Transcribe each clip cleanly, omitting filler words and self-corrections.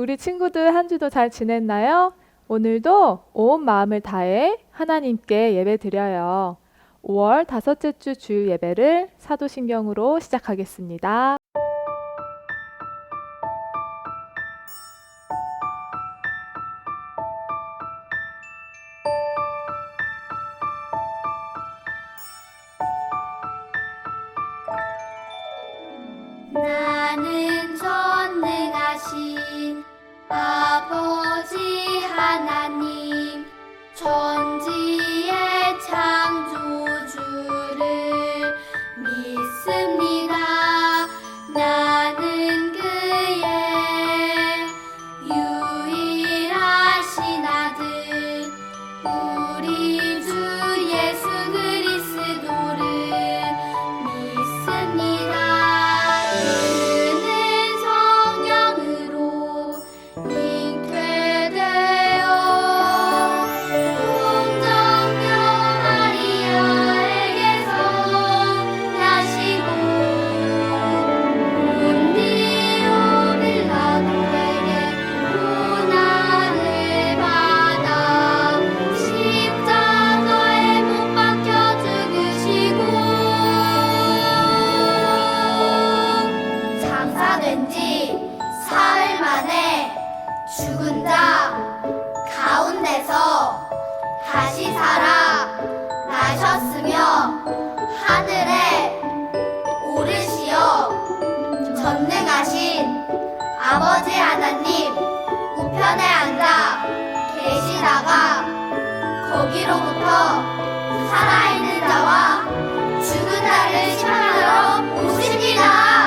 우리 친구들 한 주도 잘 지냈나요? 오늘도 온 마음을 다해 하나님께 예배 드려요. 5월 다섯째 주 주일 예배를 사도신경으로 시작하겠습니다. 나는 전능하신 아버지 하나님 천지의 창조주를 믿습니다. 나는 그의 유일하신 아들 우리 주 예수 그리스도를 믿습니다. 죽은 자 가운데서 다시 살아 나셨으며 하늘에 오르시어 전능하신 아버지 하나님 우편에 앉아 계시다가 거기로부터 살아있는 자와 죽은 자를 심판하러 오십니다.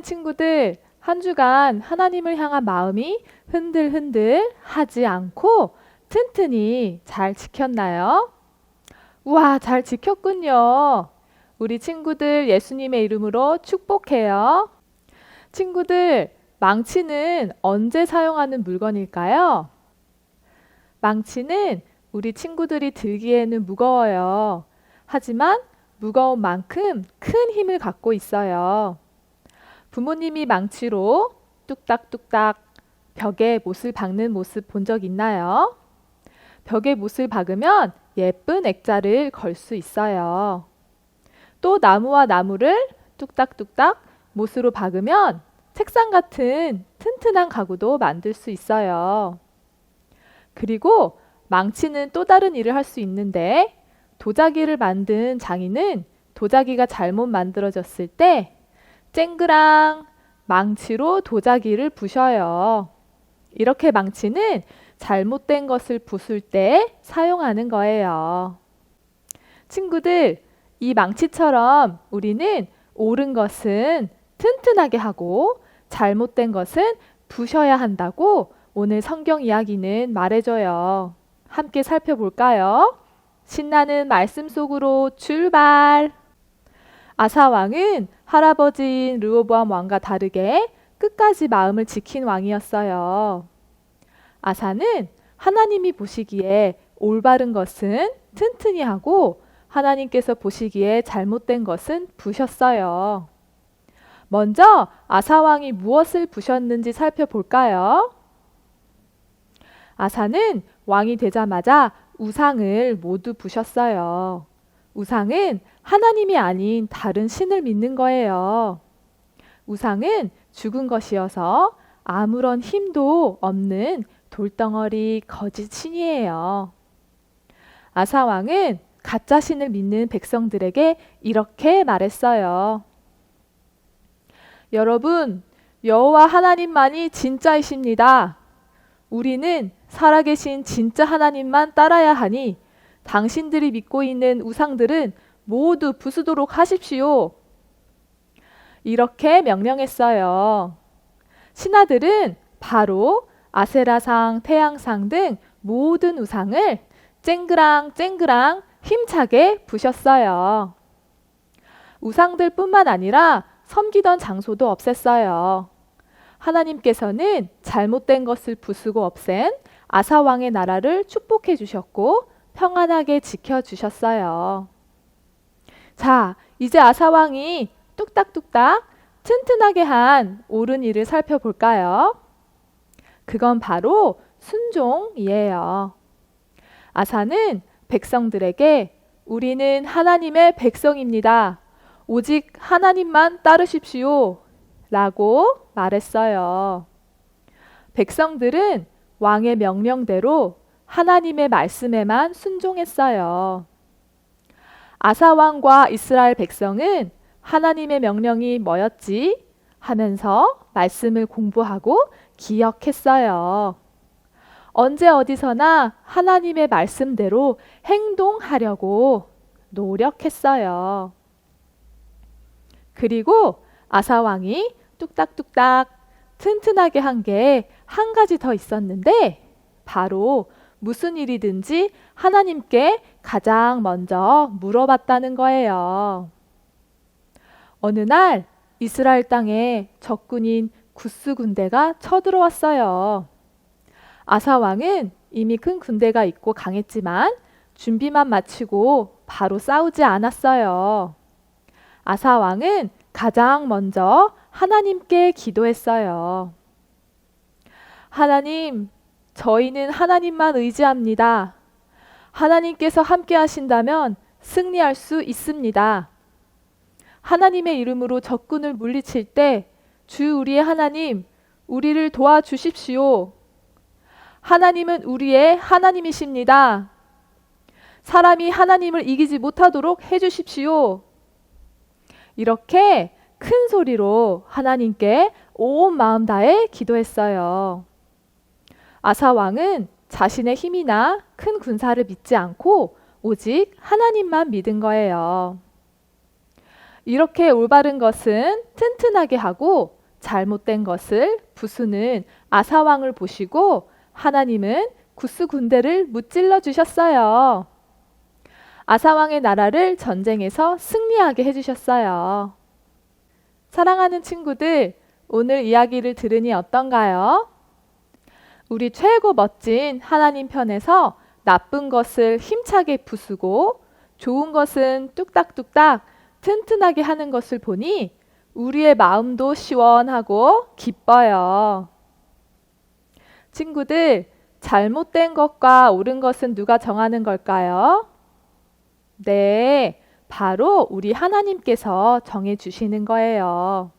사랑하는 친구들, 한 주간 하나님을 향한 마음이 흔들흔들 하지 않고 튼튼히 잘 지켰나요? 우와, 잘 지켰군요. 우리 친구들 예수님의 이름으로 축복해요. 친구들, 망치는 언제 사용하는 물건일까요? 망치는 우리 친구들이 들기에는 무거워요. 하지만 무거운 만큼 큰 힘을 갖고 있어요. 부모님이 망치로 뚝딱뚝딱 벽에 못을 박는 모습 본 적 있나요? 벽에 못을 박으면 예쁜 액자를 걸 수 있어요. 또 나무와 나무를 뚝딱뚝딱 못으로 박으면 책상 같은 튼튼한 가구도 만들 수 있어요. 그리고 망치는 또 다른 일을 할 수 있는데 도자기를 만든 장인은 도자기가 잘못 만들어졌을 때 쨍그랑 망치로 도자기를 부셔요. 이렇게 망치는 잘못된 것을 부술 때 사용하는 거예요. 친구들, 이 망치처럼 우리는 옳은 것은 튼튼하게 하고 잘못된 것은 부셔야 한다고 오늘 성경 이야기는 말해줘요. 함께 살펴볼까요? 신나는 말씀 속으로 출발! 아사 왕은 할아버지인 르호보암 왕과 다르게 끝까지 마음을 지킨 왕이었어요. 아사는 하나님이 보시기에 올바른 것은 튼튼히 하고 하나님께서 보시기에 잘못된 것은 부셨어요. 먼저 아사 왕이 무엇을 부셨는지 살펴볼까요? 아사는 왕이 되자마자 우상을 모두 부셨어요. 우상은 하나님이 아닌 다른 신을 믿는 거예요. 우상은 죽은 것이어서 아무런 힘도 없는 돌덩어리 거짓 신이에요. 아사 왕은 가짜 신을 믿는 백성들에게 이렇게 말했어요. 여러분, 여호와 하나님만이 진짜이십니다. 우리는 살아계신 진짜 하나님만 따라야 하니 당신들이 믿고 있는 우상들은 모두 부수도록 하십시오. 이렇게 명령했어요. 신하들은 바로 아세라상, 태양상 등 모든 우상을 쨍그랑 힘차게 부셨어요. 우상들 뿐만 아니라 섬기던 장소도 없앴어요. 하나님께서는 잘못된 것을 부수고 없앤 아사 왕의 나라를 축복해 주셨고 평안하게 지켜주셨어요. 자, 이제 아사 왕이 뚝딱뚝딱 튼튼하게 한 옳은 일을 살펴볼까요? 그건 바로 순종이에요. 아사는 백성들에게 우리는 하나님의 백성입니다. 오직 하나님만 따르십시오. 라고 말했어요. 백성들은 왕의 명령대로 하나님의 말씀에만 순종했어요. 아사 왕과 이스라엘 백성은 하나님의 명령이 뭐였지? 하면서 말씀을 공부하고 기억했어요. 언제 어디서나 하나님의 말씀대로 행동하려고 노력했어요. 그리고 아사 왕이 뚝딱뚝딱 튼튼하게 한 게 한 가지 더 있었는데 바로 무슨 일이든지 하나님께 가장 먼저 물어봤다는 거예요. 어느 날 이스라엘 땅에 적군인 구스 군대가 쳐들어왔어요. 아사 왕은 이미 큰 군대가 있고 강했지만 준비만 마치고 바로 싸우지 않았어요. 아사 왕은 가장 먼저 하나님께 기도했어요. 하나님, 저희는 하나님만 의지합니다. 하나님께서 함께 하신다면 승리할 수 있습니다. 하나님의 이름으로 적군을 물리칠 때 주 우리의 하나님, 우리를 도와주십시오. 하나님은 우리의 하나님이십니다. 사람이 하나님을 이기지 못하도록 해주십시오. 이렇게 큰 소리로 하나님께 온 마음 다해 기도했어요. 아사 왕은 자신의 힘이나 큰 군사를 믿지 않고 오직 하나님만 믿은 거예요. 이렇게 올바른 것은 튼튼하게 하고 잘못된 것을 부수는 아사왕을 보시고 하나님은 구스 군대를 무찔러 주셨어요. 아사왕의 나라를 전쟁에서 승리하게 해주셨어요. 사랑하는 친구들, 오늘 이야기를 들으니 어떤가요? 우리 최고 멋진 하나님 편에서 나쁜 것을 힘차게 부수고 좋은 것은 뚝딱뚝딱 튼튼하게 하는 것을 보니 우리의 마음도 시원하고 기뻐요. 친구들, 잘못된 것과 옳은 것은 누가 정하는 걸까요? 네, 바로 우리 하나님께서 정해주시는 거예요.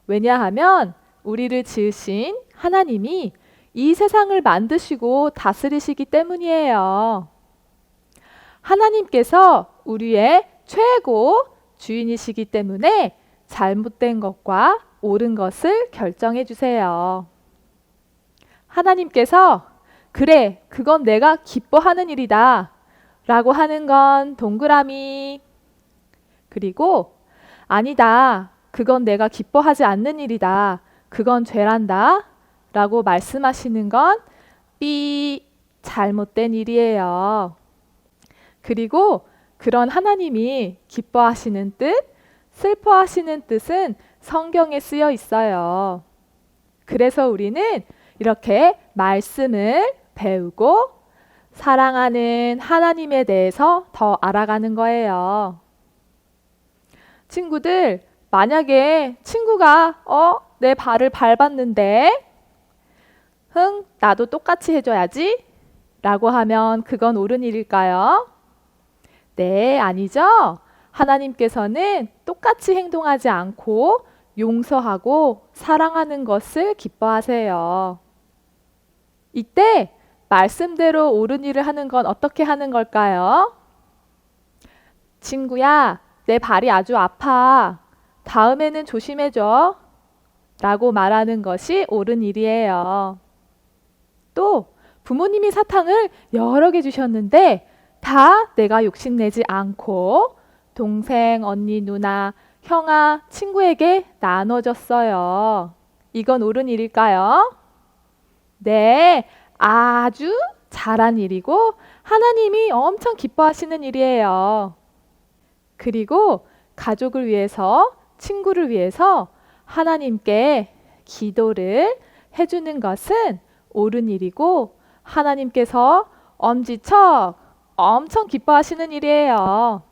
왜냐하면 우리를 지으신 하나님이 이 세상을 만드시고 다스리시기 때문이에요. 하나님께서 우리의 최고 주인이시기 때문에 잘못된 것과 옳은 것을 결정해 주세요. 하나님께서 그래, 그건 내가 기뻐하는 일이다 라고 하는 건 동그라미, 그리고 아니다, 그건 내가 기뻐하지 않는 일이다, 그건 죄란다 라고 말씀하시는 건 삐, 잘못된 일이에요. 그리고 그런 하나님이 기뻐하시는 뜻, 슬퍼하시는 뜻은 성경에 쓰여 있어요. 그래서 우리는 이렇게 말씀을 배우고 사랑하는 하나님에 대해서 더 알아가는 거예요. 친구들, 만약에 친구가 내 발을 밟았는데 나도 똑같이 해줘야지 라고 하면 그건 옳은 일일까요? 네, 아니죠? 하나님께서는 똑같이 행동하지 않고 용서하고 사랑하는 것을 기뻐하세요. 이때 말씀대로 옳은 일을 하는 건 어떻게 하는 걸까요? 친구야, 내 발이 아주 아파. 다음에는 조심해줘. 라고 말하는 것이 옳은 일이에요. 또 부모님이 사탕을 여러 개 주셨는데 다 내가 욕심내지 않고 동생, 언니, 누나, 형아, 친구에게 나눠줬어요. 이건 옳은 일일까요? 네, 아주 잘한 일이고 하나님이 엄청 기뻐하시는 일이에요. 그리고 가족을 위해서, 친구를 위해서 하나님께 기도를 해주는 것은 옳은 일이고 하나님께서 엄지척 엄청 기뻐하시는 일이에요.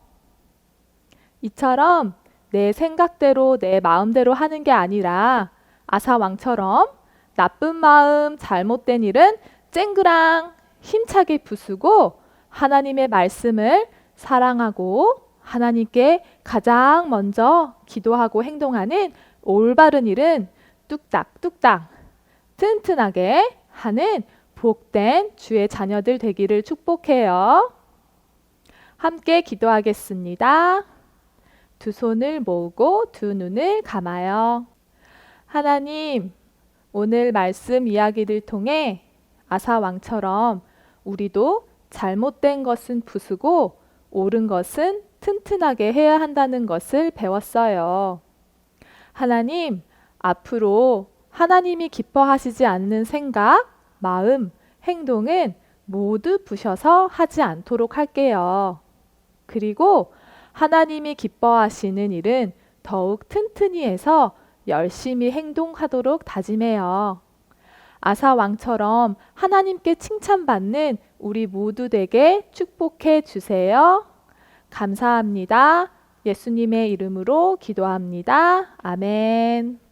이처럼 내 생각대로 내 마음대로 하는 게 아니라 아사왕처럼 나쁜 마음, 잘못된 일은 쨍그랑 힘차게 부수고 하나님의 말씀을 사랑하고 하나님께 가장 먼저 기도하고 행동하는 올바른 일은 뚝딱뚝딱 튼튼하게 하는 복된 주의 자녀들 되기를 축복해요. 함께 기도하겠습니다. 두 손을 모으고 두 눈을 감아요. 하나님, 오늘 말씀 이야기를 통해 아사왕처럼 우리도 잘못된 것은 부수고 옳은 것은 튼튼하게 해야 한다는 것을 배웠어요. 하나님, 앞으로 하나님이 기뻐하시지 않는 생각, 마음, 행동은 모두 부셔서 하지 않도록 할게요. 그리고 하나님이 기뻐하시는 일은 더욱 튼튼히 해서 열심히 행동하도록 다짐해요. 아사 왕처럼 하나님께 칭찬받는 우리 모두 되게 축복해 주세요. 감사합니다. 예수님의 이름으로 기도합니다. 아멘.